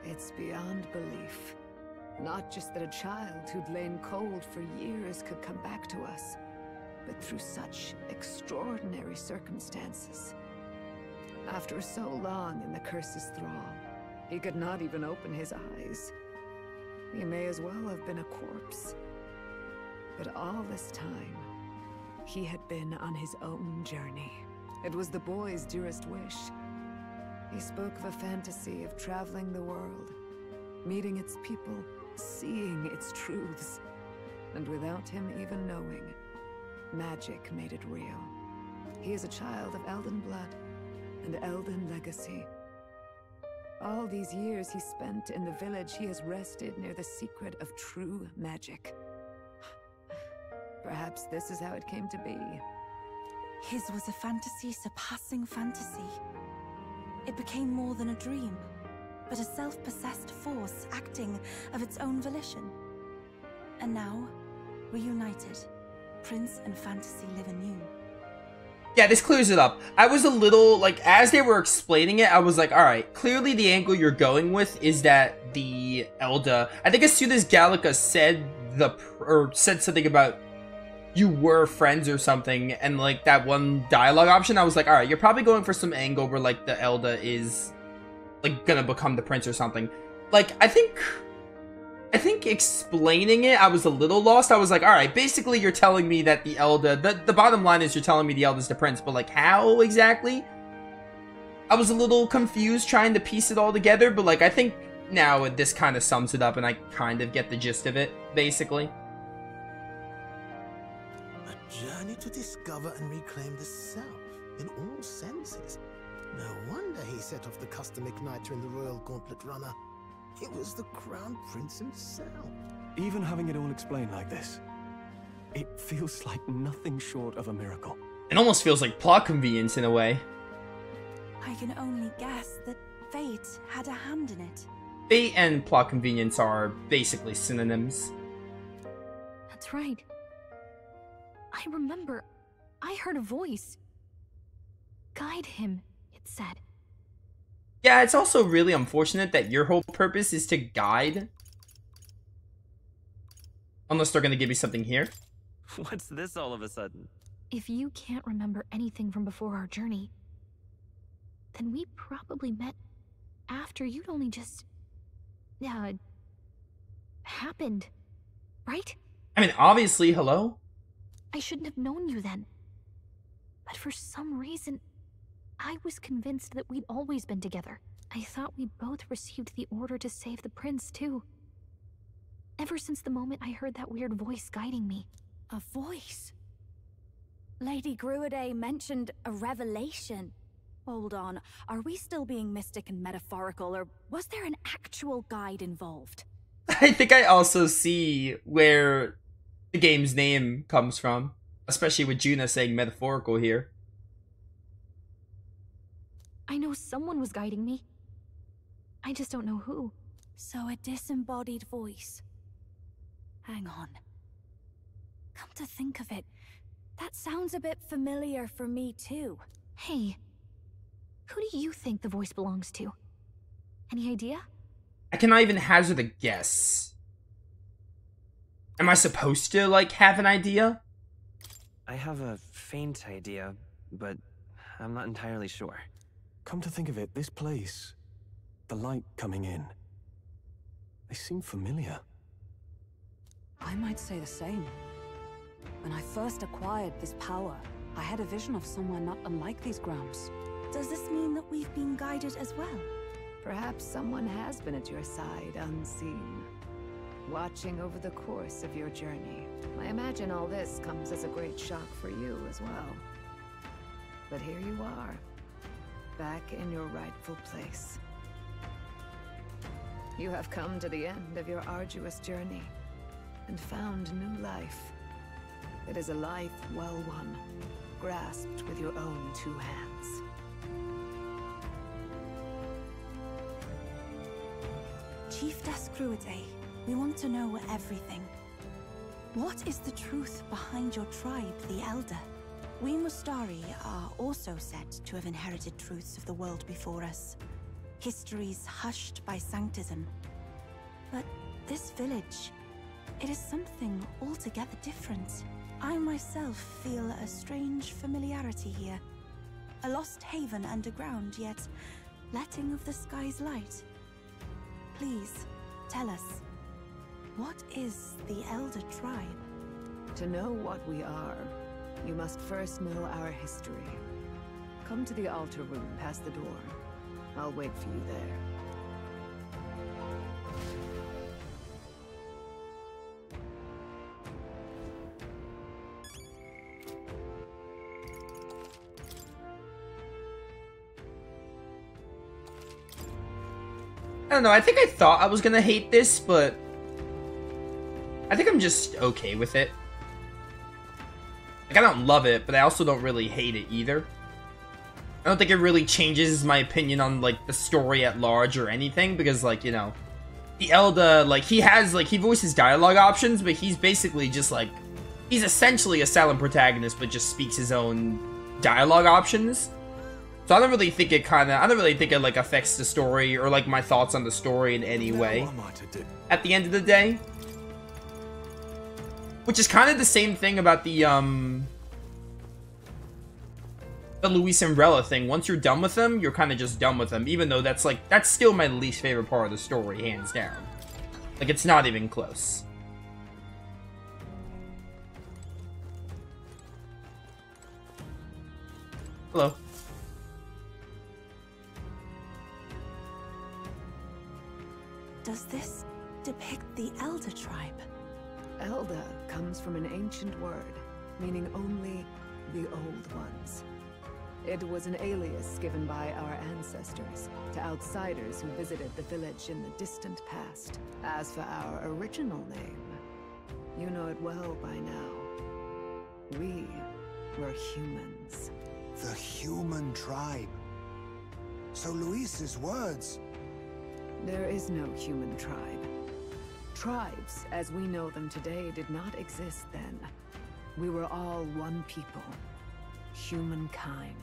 It's beyond belief. Not just that a child who'd lain cold for years could come back to us, but through such extraordinary circumstances. After so long in the curse's thrall, he could not even open his eyes. He may as well have been a corpse. But all this time, he had been on his own journey. It was the boy's dearest wish. He spoke of a fantasy of traveling the world, meeting its people, seeing its truths. And without him even knowing, magic made it real. He is a child of Elden blood and Elden legacy. All these years he spent in the village, he has rested near the secret of true magic. Perhaps this is how it came to be. His was a fantasy surpassing fantasy. It became more than a dream, but a self-possessed force acting of its own volition. And now, reunited, Prince and fantasy live anew. Yeah, this clears it up. I was a little, like, as they were explaining it, I was like, alright, clearly the angle you're going with is that the Elda, I think as soon as Gallica said said something about you were friends or something, and like that one dialogue option, I was like, alright, you're probably going for some angle where like the Elda is like gonna become the prince or something. Like, I think explaining it, I was a little lost. I was like, alright, basically you're telling me that the Elda, the bottom line is you're telling me the Elda's the prince, but like how exactly? I was a little confused trying to piece it all together, but like I think now this kind of sums it up and I kind of get the gist of it, basically. Journey to discover and reclaim the self in all senses. No wonder he set off the custom igniter in the Royal Gauntlet Runner. It was the Crown Prince himself. Even having it all explained like this, it feels like nothing short of a miracle. It almost feels like plot convenience in a way. I can only guess that fate had a hand in it. Fate and plot convenience are basically synonyms. That's right. I remember, I heard a voice. Guide him, it said. Yeah, it's also really unfortunate that your whole purpose is to guide. Unless they're gonna give you something here. What's this all of a sudden? If you can't remember anything from before our journey, then we probably met after you'd only just... happened, right? I mean, obviously, hello? I shouldn't have known you then. But for some reason, I was convinced that we'd always been together. I thought we both received the order to save the prince, too. Ever since the moment I heard that weird voice guiding me. A voice? Lady Gruaday mentioned a revelation. Hold on, are we still being mystic and metaphorical, or was there an actual guide involved? I think I also see where the game's name comes from, especially with Juna saying metaphorical here. I know someone was guiding me. I just don't know who. So a disembodied voice. Hang on. Come to think of it, that sounds a bit familiar for me too. Hey, who do you think the voice belongs to? Any idea? I cannot even hazard a guess. Am I supposed to, like, have an idea? I have a faint idea, but I'm not entirely sure. Come to think of it, this place, the light coming in, they seem familiar. I might say the same. When I first acquired this power, I had a vision of somewhere not unlike these grounds. Does this mean that we've been guided as well? Perhaps someone has been at your side unseen, watching over the course of your journey. I imagine all this comes as a great shock for you as well. But here you are, back in your rightful place. You have come to the end of your arduous journey and found new life. It is a life well won, grasped with your own two hands. Chiefess Gruaday, we want to know everything. What is the truth behind your tribe, the Elda? We Mustari are also said to have inherited truths of the world before us. histories hushed by sanctism. But this village, it is something altogether different. I myself feel a strange familiarity here. A lost haven underground, yet letting of the sky's light. Please, tell us, what is the Elder tribe? To know what we are, you must first know our history. Come to the altar room past the door. I'll wait for you there. I don't know, I think I thought I was gonna hate this, but I think I'm just okay with it. Like, I don't love it, but I also don't really hate it either. I don't think it really changes my opinion on, like, the story at large or anything, because, like, you know, the Elda, like, he voices dialogue options, but he's basically just, like, he's essentially a silent protagonist, but just speaks his own dialogue options. So I don't really think it like, affects the story, or, like, my thoughts on the story in any way, at the end of the day. Which is kind of the same thing about the Luis and Rella thing. Once you're done with them, you're kind of just done with them, even though that's still my least favorite part of the story, hands down. Like, it's not even close. Hello. Does this depict the Elder tribe? Elda comes from an ancient word, meaning only the old ones. It was an alias given by our ancestors to outsiders who visited the village in the distant past. As for our original name, you know it well by now. We were humans. The human tribe. So Luis's words... There is no human tribe. Tribes, as we know them today, did not exist then. We were all one people. Humankind.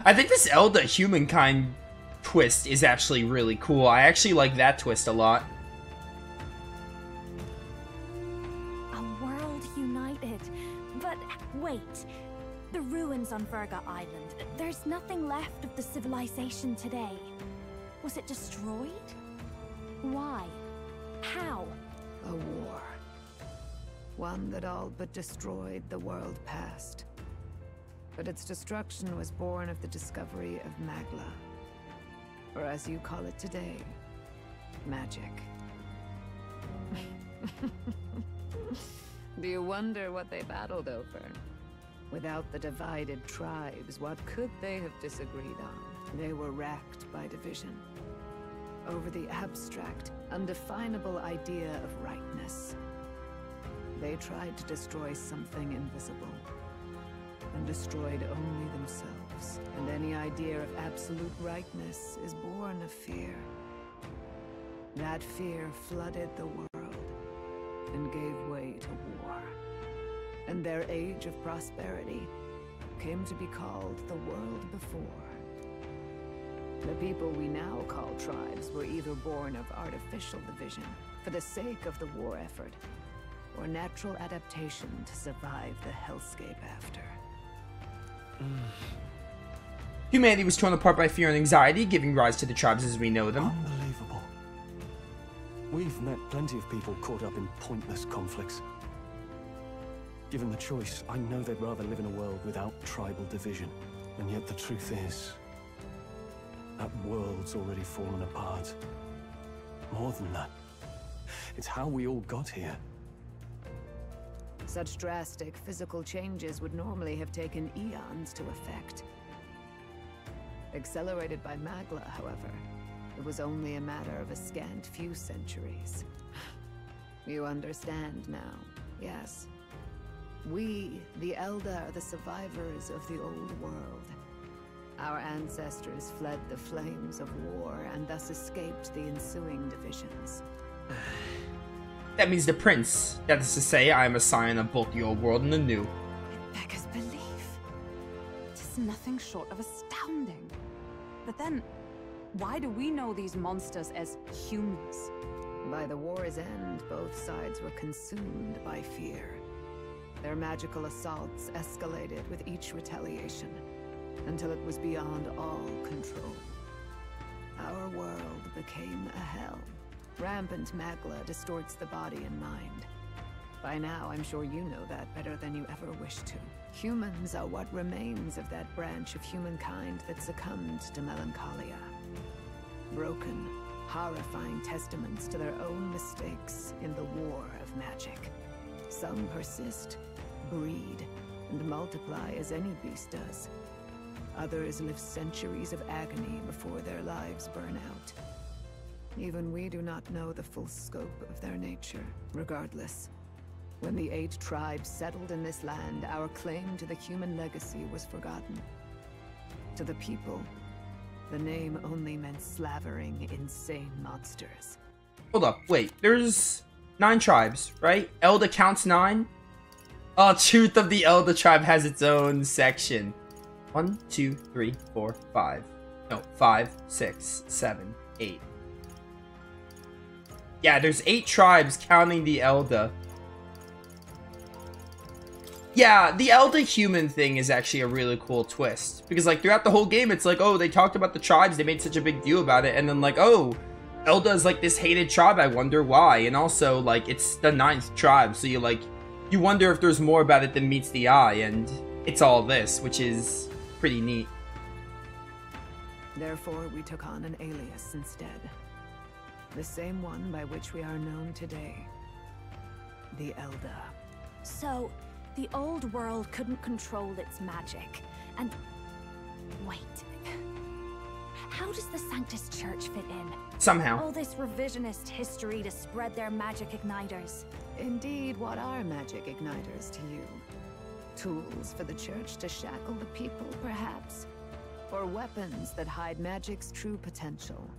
I think this Elda humankind twist is actually really cool. I actually like that twist a lot. A world united. But wait. The ruins on Virga Island. There's nothing left of the civilization today. Was it destroyed? Why? How? A war. One that all but destroyed the world past. But its destruction was born of the discovery of Magla. Or as you call it today, magic. Do you wonder what they battled over? Without the divided tribes, what could they have disagreed on? They were racked by division. Over the abstract, undefinable idea of rightness. They tried to destroy something invisible, and destroyed only themselves. And any idea of absolute rightness is born of fear. That fear flooded the world, and gave way to war. And their age of prosperity came to be called the world before. The people we now call tribes were either born of artificial division for the sake of the war effort, or natural adaptation to survive the hellscape after. Humanity was torn apart by fear and anxiety, giving rise to the tribes as we know them. Unbelievable. We've met plenty of people caught up in pointless conflicts. Given the choice, I know they'd rather live in a world without tribal division. And yet the truth is, that world's already fallen apart. More than that, it's how we all got here. Such drastic physical changes would normally have taken eons to effect. Accelerated by Magla, however, it was only a matter of a scant few centuries. You understand now, yes? We, the Elda, are the survivors of the old world. Our ancestors fled the flames of war and thus escaped the ensuing divisions. That means the prince. That is to say, I am a scion of both the old world and the new. It beggars belief. It is nothing short of astounding. But then, Why do we know these monsters as humans? By the war's end, both sides were consumed by fear. Their magical assaults escalated with each retaliation, until it was beyond all control. Our world became a hell. Rampant magla distorts the body and mind. By now, I'm sure you know that better than you ever wished to. Humans are what remains of that branch of humankind that succumbed to melancholia. Broken, horrifying testaments to their own mistakes in the war of magic. Some persist, breed, and multiply as any beast does. Others live centuries of agony before their lives burn out. Even we do not know the full scope of their nature. Regardless, when the 8 tribes settled in this land, our claim to the human legacy was forgotten. To the people, the name only meant slavering, insane monsters. Hold up, wait, there's 9 tribes, right? Elda counts 9? Oh, Truth of the Elda tribe has its own section. 1, 2, 3, 4, 5. No, 5, 6, 7, 8. Yeah, there's 8 tribes counting the Elda. Yeah, the Elda human thing is actually a really cool twist. Because, like, throughout the whole game, it's like, oh, they talked about the tribes, they made such a big deal about it, and then, like, oh, Elda is, like, this hated tribe, I wonder why. And also, like, it's the 9th tribe, so you, like, you wonder if there's more about it than meets the eye, and it's all this, which is pretty neat. Therefore, we took on an alias instead. The same one by which we are known today. The Elda. So, the old world couldn't control its magic, and... Wait. How does the Sanctus Church fit in? Somehow. All this revisionist history to spread their magic igniters. Indeed, what are magic igniters to you? Tools for the Church to shackle the people, perhaps? Or weapons that hide magic's true potential?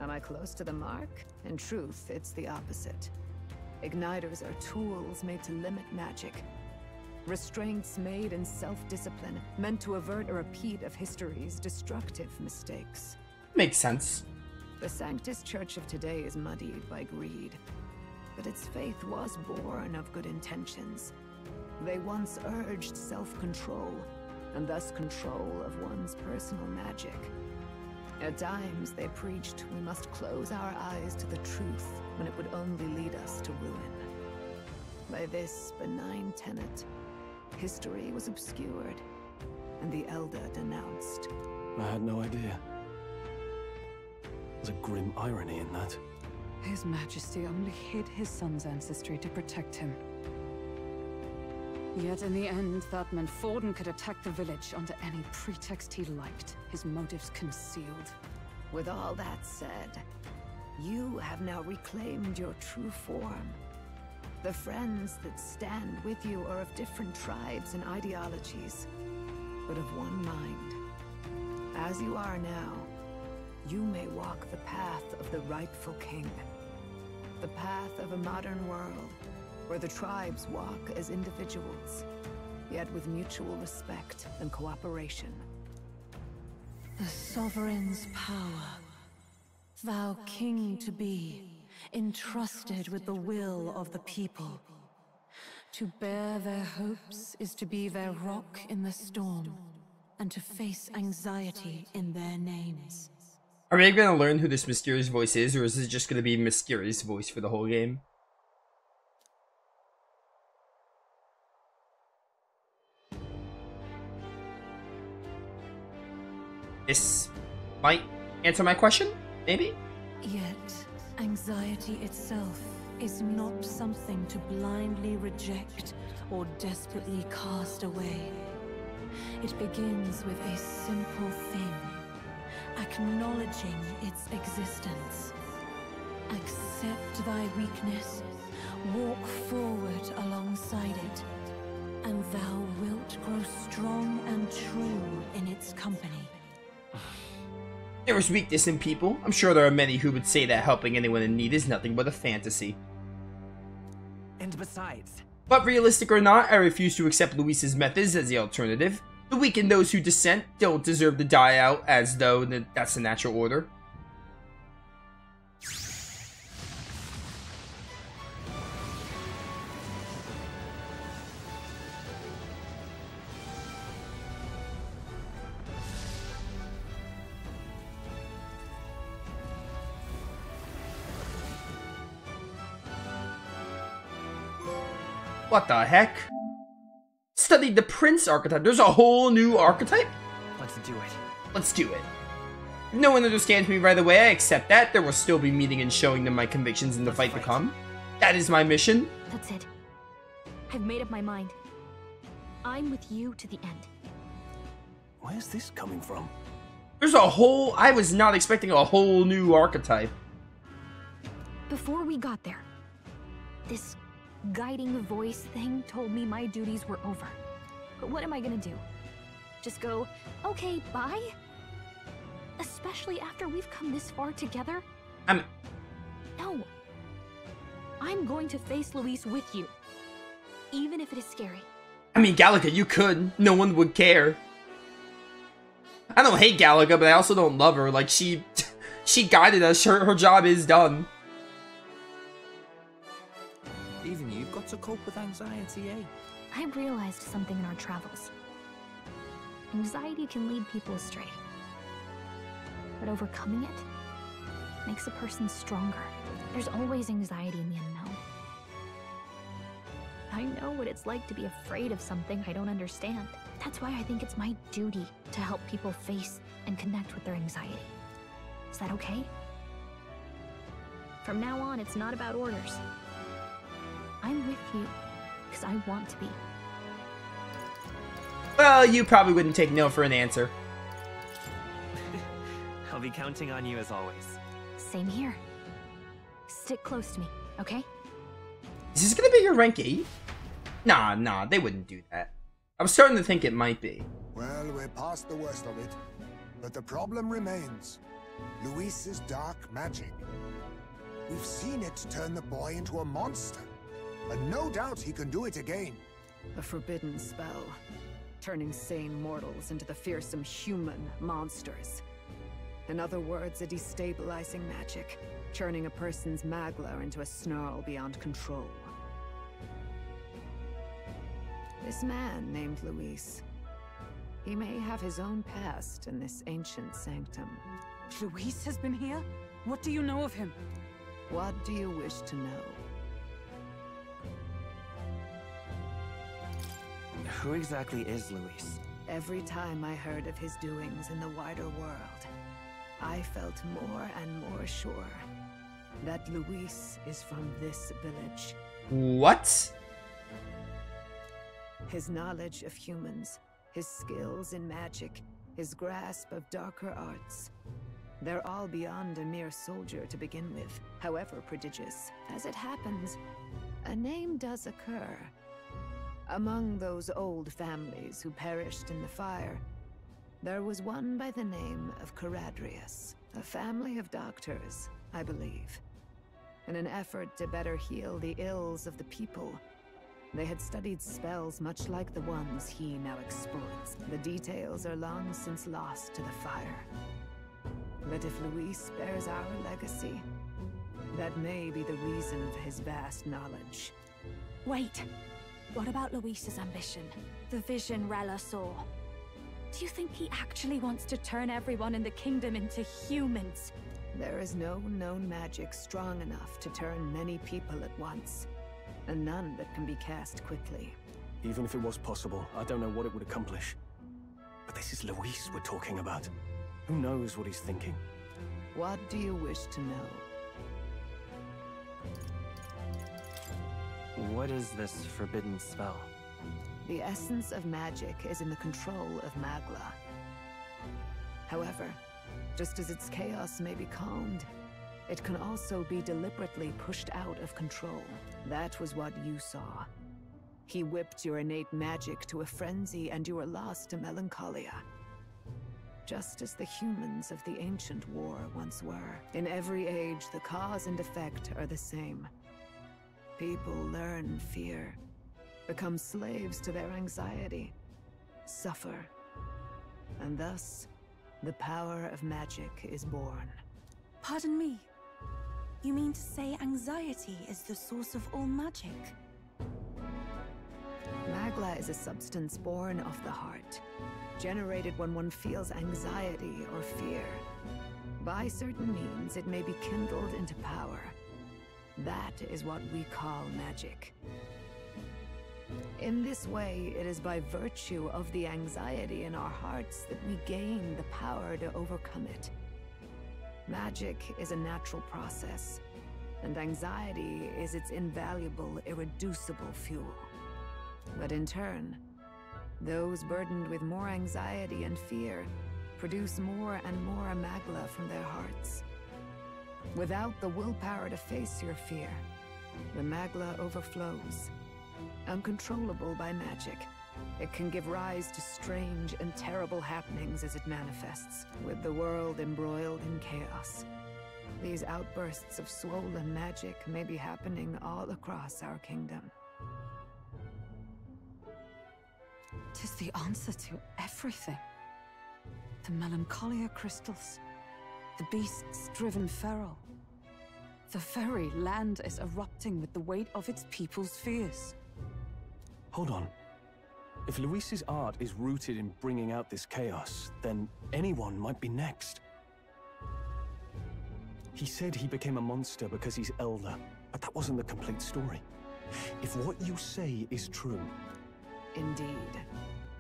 Am I close to the mark? In truth, it's the opposite. Igniters are tools made to limit magic. Restraints made in self-discipline, meant to avert a repeat of history's destructive mistakes. Makes sense. The Sanctus Church of today is muddied by greed, but its faith was born of good intentions. They once urged self-control, and thus control of one's personal magic. At times, they preached we must close our eyes to the truth when it would only lead us to ruin. By this benign tenet, history was obscured, and the Elda denounced. I had no idea. There's a grim irony in that. His Majesty only hid his son's ancestry to protect him. Yet in the end, that meant Forden could attack the village under any pretext he liked, his motives concealed. With all that said, you have now reclaimed your true form. The friends that stand with you are of different tribes and ideologies, but of one mind. As you are now, you may walk the path of the rightful king. The path of a modern world, where the tribes walk as individuals, yet with mutual respect and cooperation. The sovereign's power, thou king to be, entrusted with the will of the people. To bear their hopes is to be their rock in the storm, and to face anxiety in their names. Are we going to learn who this mysterious voice is, or is it just going to be mysterious voice for the whole game? This might answer my question, maybe? Yet, anxiety itself is not something to blindly reject or desperately cast away. It begins with a simple thing, acknowledging its existence. Accept thy weakness, walk forward alongside it, and thou wilt grow strong and true in its company. There is weakness in people. I'm sure there are many who would say that helping anyone in need is nothing but a fantasy. And besides... But realistic or not, I refuse to accept Luis's methods as the alternative. The weak and those who dissent don't deserve to die out, as though that's the natural order. What the heck? Studied the Prince archetype. There's a whole new archetype? Let's do it. Let's do it. If no one understands me right away, I accept that. There will still be meeting and showing them my convictions in the fight to come. That is my mission. That's it. I've made up my mind. I'm with you to the end. Where's this coming from? There's a whole... I was not expecting a whole new archetype. Before we got there, this guiding voice thing told me my duties were over. But what am I gonna do? Just go, okay, bye? Especially after we've come this far together? No. I'm going to face Luis with you. Even if it is scary. I mean, Gallica, you could. No one would care. I don't hate Gallica, but I also don't love her. Like, she guided us. Her job is done. Even you've got to cope with anxiety, eh? I realized something in our travels. Anxiety can lead people astray. But overcoming it makes a person stronger. There's always anxiety in the unknown. I know what it's like to be afraid of something I don't understand. That's why I think it's my duty to help people face and connect with their anxiety. Is that okay? From now on, it's not about orders. I'm with you because I want to be. Well, you probably wouldn't take no for an answer. I'll be counting on you as always. Same here. Stick close to me, okay? Is this gonna be your rank 8? Nah, they wouldn't do that. I was starting to think it might be. Well, we're past the worst of it. But the problem remains. Luis's dark magic. We've seen it turn the boy into a monster. And no doubt he can do it again. A forbidden spell, turning sane mortals into the fearsome human monsters. In other words, a destabilizing magic, turning a person's magla into a snarl beyond control. This man named Luis, he may have his own past in this ancient sanctum. Luis has been here? What do you know of him? What do you wish to know? Who exactly is Luis? Every time I heard of his doings in the wider world, I felt more and more sure that Luis is from this village. What? His knowledge of humans, his skills in magic, his grasp of darker arts. They're all beyond a mere soldier to begin with, however prodigious. As it happens, a name does occur. Among those old families who perished in the fire, there was one by the name of Caradrius, a family of doctors, I believe. In an effort to better heal the ills of the people, they had studied spells much like the ones he now exploits. The details are long since lost to the fire. But if Luis bears our legacy, that may be the reason for his vast knowledge. Wait. What about Luis's ambition? The vision Rella saw? Do you think he actually wants to turn everyone in the kingdom into humans? There is no known magic strong enough to turn many people at once, and none that can be cast quickly. Even if it was possible, I don't know what it would accomplish. But this is Luis we're talking about. Who knows what he's thinking? What do you wish to know? What is this forbidden spell? The essence of magic is in the control of Magla. However, just as its chaos may be calmed, it can also be deliberately pushed out of control. That was what you saw. He whipped your innate magic to a frenzy and you were lost to melancholia. Just as the humans of the ancient war once were. In every age, the cause and effect are the same. People learn fear, become slaves to their anxiety, suffer And thus, the power of magic is born. Pardon me. You mean to say anxiety is the source of all magic? Magla is a substance born of the heart, generated when one feels anxiety or fear. By certain means, it may be kindled into power. That is what we call magic. In this way, it is by virtue of the anxiety in our hearts that we gain the power to overcome it. Magic is a natural process, and anxiety is its invaluable, irreducible fuel. But in turn, those burdened with more anxiety and fear produce more and more Magla from their hearts. Without the willpower to face your fear, the Magla overflows. Uncontrollable by magic, it can give rise to strange and terrible happenings as it manifests, with the world embroiled in chaos. These outbursts of swollen magic may be happening all across our kingdom. 'Tis the answer to everything. The melancholia crystals, the beasts driven feral. The very land is erupting with the weight of its people's fears. Hold on. If Luis's art is rooted in bringing out this chaos, then anyone might be next. He said he became a monster because he's Elda, but that wasn't the complete story. If what you say is true... Indeed.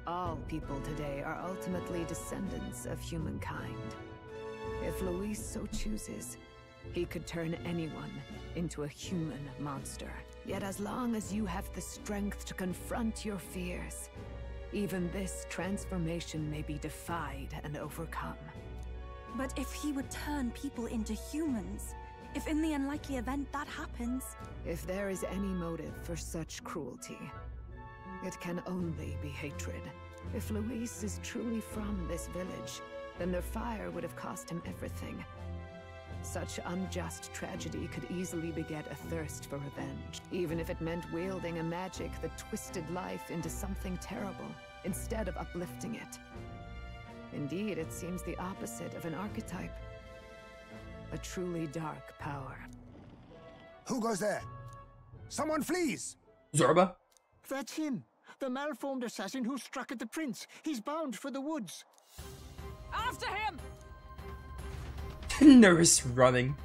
All people today are ultimately descendants of humankind. If Luis so chooses, he could turn anyone into a human monster. Yet as long as you have the strength to confront your fears, even this transformation may be defied and overcome. But if he would turn people into humans, if in the unlikely event that happens... If there is any motive for such cruelty, it can only be hatred. If Luis is truly from this village, then their fire would have cost him everything. Such unjust tragedy could easily beget a thirst for revenge, even if it meant wielding a magic that twisted life into something terrible, instead of uplifting it. Indeed, it seems the opposite of an archetype. A truly dark power. Who goes there? Someone flees! Zorba? That's him. The malformed assassin who struck at the prince. He's bound for the woods. After him! Nurse running.